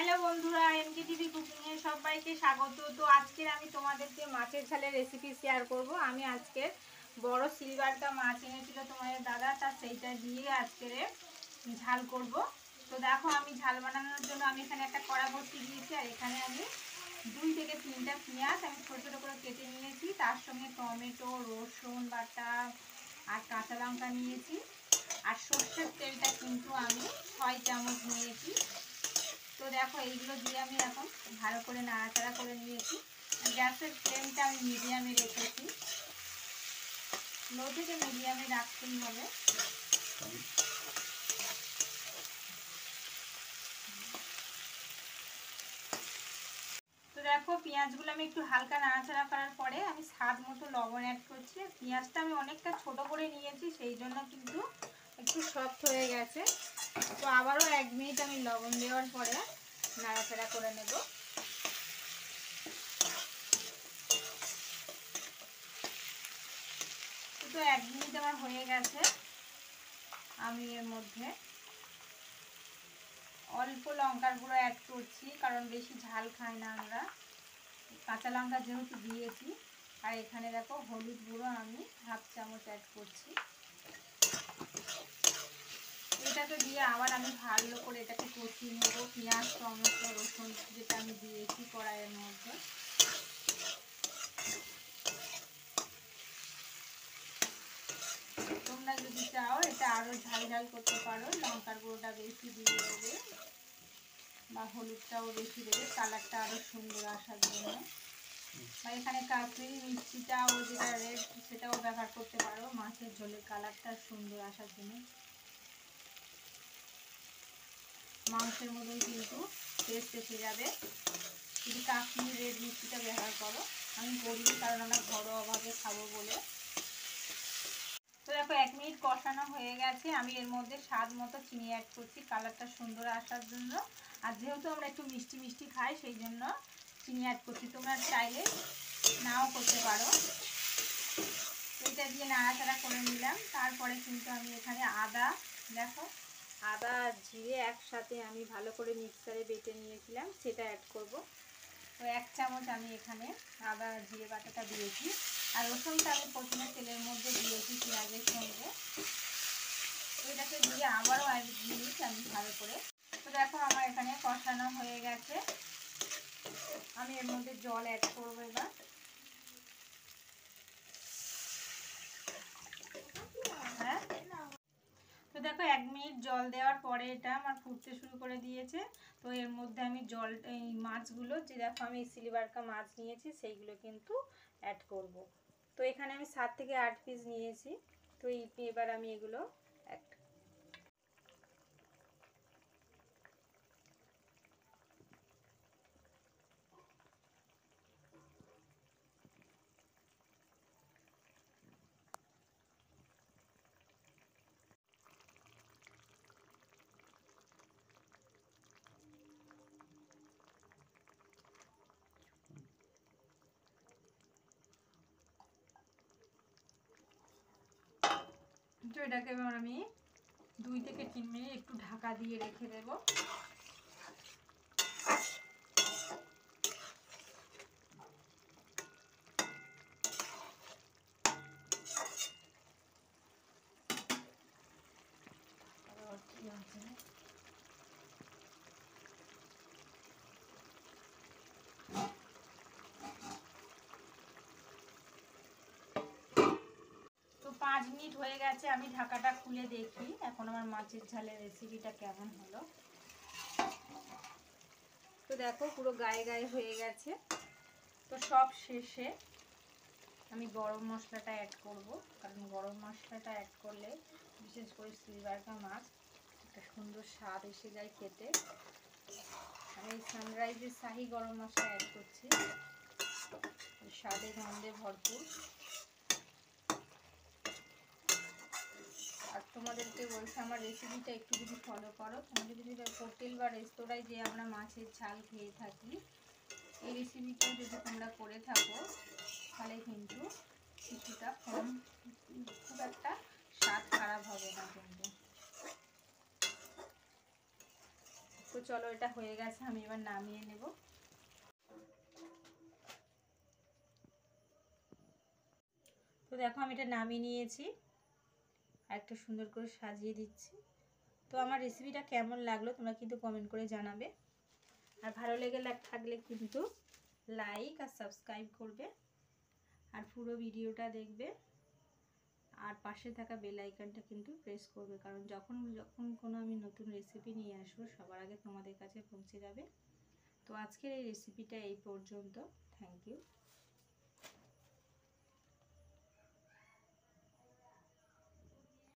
Hello বন্ধুরা, এমকেটিভি cooking এ সবাইকে স্বাগত। তো আজকে আমি তোমাদেরকে মাছের ঝালের রেসিপি শেয়ার করব। আমি আজকে বড় সিলভারটা মাছ এনেছিল তোমাদের দাদা, তা সেইটা দিয়ে আজকে ঝাল করব। তো দেখো, আমি ঝাল বানানোর জন্য আমি এখানে একটা কড়া ভর্তি দিয়েছি, আর এখানে আমি 2 থেকে 3টা পেঁয়াজ আমি ছোটো ছোটো করে কেটে নিয়েছি। তার সঙ্গে টমেটো, রসুন বাটা আর কাঁচা লঙ্কা নিয়েছি। আর সর্ষের তেলটা কিন্তু আমি 6 চামচ নিয়েছি। তো দেখো, এইগুলো দিয়ে আমি এখন ভালো করে নাড়াচাড়া করে নিয়েছি। গ্যাসের ফ্লেমটা আমি মিডিয়ামে রেখেছি, লো থেকে মিডিয়ামে রাখতেই হবে। তো দেখো, পেঁয়াজগুলো আমি একটু হালকা নাড়াচাড়া করার পরে আমি স্বাদ মতো লবণ অ্যাড করছি। পেঁয়াজটা আমি অনেকটা ছোট করে নিয়েছি, সেই জন্য কিন্তু একটু সফট হয়ে গেছে। তো আবারও 1 মিনিট আমি লবণ দেওয়ার পরে নাড়াচাড়া করে নেব। তো 1 মিনিট আমার হয়ে গেছে। আমি এর মধ্যে অল্প লঙ্কার গুঁড়ো অ্যাড করছি, কারণ বেশি ঝাল খাই না আমরা, কাঁচা লঙ্কা যেহেতু দিয়েছি। আর এখানে দেখো, হলুদ গুঁড়ো আমি 1/2 চামচ অ্যাড করছি। এটাকে দিয়ে আবার আমি ভালো করে এটাকে কষিয়ে নেব। পেঁয়াজ, টমেটো, রসুন যেটা আমি দিয়েছি কড়াইয়ের মধ্যে। তোমরা যদি চাও এটা আরও ঝাল ঝাল করতে পারো, লঙ্কার গুঁড়োটা বেশি দিয়ে দেবে বা হলুদটাও বেশি দেবে, কালারটা আরও সুন্দর আসার জন্য। বা এখানে কাশ্মীরি মিষ্টিটাও, যেটা রেড, সেটাও ব্যবহার করতে পারো মাছের ঝোলের কালারটা সুন্দর আসার জন্য। মাংসের মধ্যেই কিন্তু টেস্ট এসে যাবে যদি কাশ্মীরি রেড মিষ্টিটা ব্যবহার করো। আমি করি, কারণ আমরা ঘরোয়াভাবে খাবো বলে। তো দেখো, 1 মিনিট কষানো হয়ে গেছে। আমি এর মধ্যে স্বাদ মতো চিনি অ্যাড করছি, কালারটা সুন্দর আসার জন্য। আর যেহেতু আমরা একটু মিষ্টি মিষ্টি খাই, সেই জন্য চিনি অ্যাড করছি। তোমরা চাইলে নাও করতে পারো। এটা দিয়ে নাড়াচাড়া করে নিলাম। তারপরে কিন্তু আমি এখানে আদা, দেখো, আদা আর জিরে একসাথে আমি ভালো করে মিক্সারে বেটে নিয়েছিলাম, সেটা অ্যাড করব। তো 1 চামচ আমি এখানে আদা আর জিরে বাটাটা দিয়েছি। আর রসুনটা আমি প্রথমে তেলের মধ্যে দিয়েছি পেঁয়াজের সঙ্গে। এটাকে দিয়ে আবারও 1 মিনিট আমি ভালো করে। তো দেখো, আমার এখানে কষানো হয়ে গেছে। আমি এর মধ্যে জল অ্যাড করবো এবার। হ্যাঁ, তো দেখো, 1 মিনিট জল দেওয়ার পরে এটা আমার ফুটতে শুরু করে দিয়েছে। তো এর মধ্যে আমি এই মাছগুলো, যে দেখো আমি সিলভারকা মাছ নিয়েছি, সেইগুলো কিন্তু অ্যাড করব। তো এখানে আমি 7 থেকে 8 পিস নিয়েছি। তো এবার আমি এগুলো অ্যাড। তো এটাকে এবার আমি 2 থেকে 3 মিনিট একটু ঢাকা দিয়ে রেখে দেব। তো 5 মিনিট হয়ে গেছে, আমি ঢাকাটা খুলে দেখি এখন আমার মাছের ঝালের রেসিপিটা কেমন হলো। তো দেখো, পুরো গায়ে গায়ে হয়ে গেছে। তো সব শেষে আমি গরম মশলাটা অ্যাড করব, কারণ গরম মশলাটা অ্যাড করলে বিশেষ করে সিলভারকা মাছ একটা সুন্দর স্বাদ এসে যায় খেতে। আমি এই সানরাইজের শাহি গরম মশলা অ্যাড করছি, স্বাদে গন্ধে ভরপুর। আর তোমাদেরকে বলছি, আমার রেসিপিটা একটু যদি ফলো করো, তোমাদের যদি হোটেল বা রেস্তোরাঁয় যে আমরা মাছের ঝাল খেয়ে থাকি, এই রেসিপিটা যদি তোমরা করে থাকো, তাহলে কিন্তু কিছুটা কম, খুব একটা স্বাদ খারাপ হবে না কিন্তু। তো চলো, এটা হয়ে গেছে, আমি এবার নামিয়ে নেব। তো দেখো আমি এটা নামিয়ে নিয়েছি, আর একটা সুন্দর করে সাজিয়ে দিচ্ছি। তো আমার রেসিপিটা কেমন লাগলো তোমরা কিন্তু কমেন্ট করে জানাবে, আর ভালো লেগে থাকলে কিন্তু লাইক আর সাবস্ক্রাইব করবে, আর পুরো ভিডিওটা দেখবে, আর পাশে থাকা বেল আইকনটা কিন্তু প্রেস করবে, কারণ যখন কোনো আমি নতুন রেসিপি নিয়ে আসবো সবার আগে তোমাদের কাছে পৌঁছে যাবে। তো আজকের এই রেসিপিটা এই পর্যন্ত। Thank you.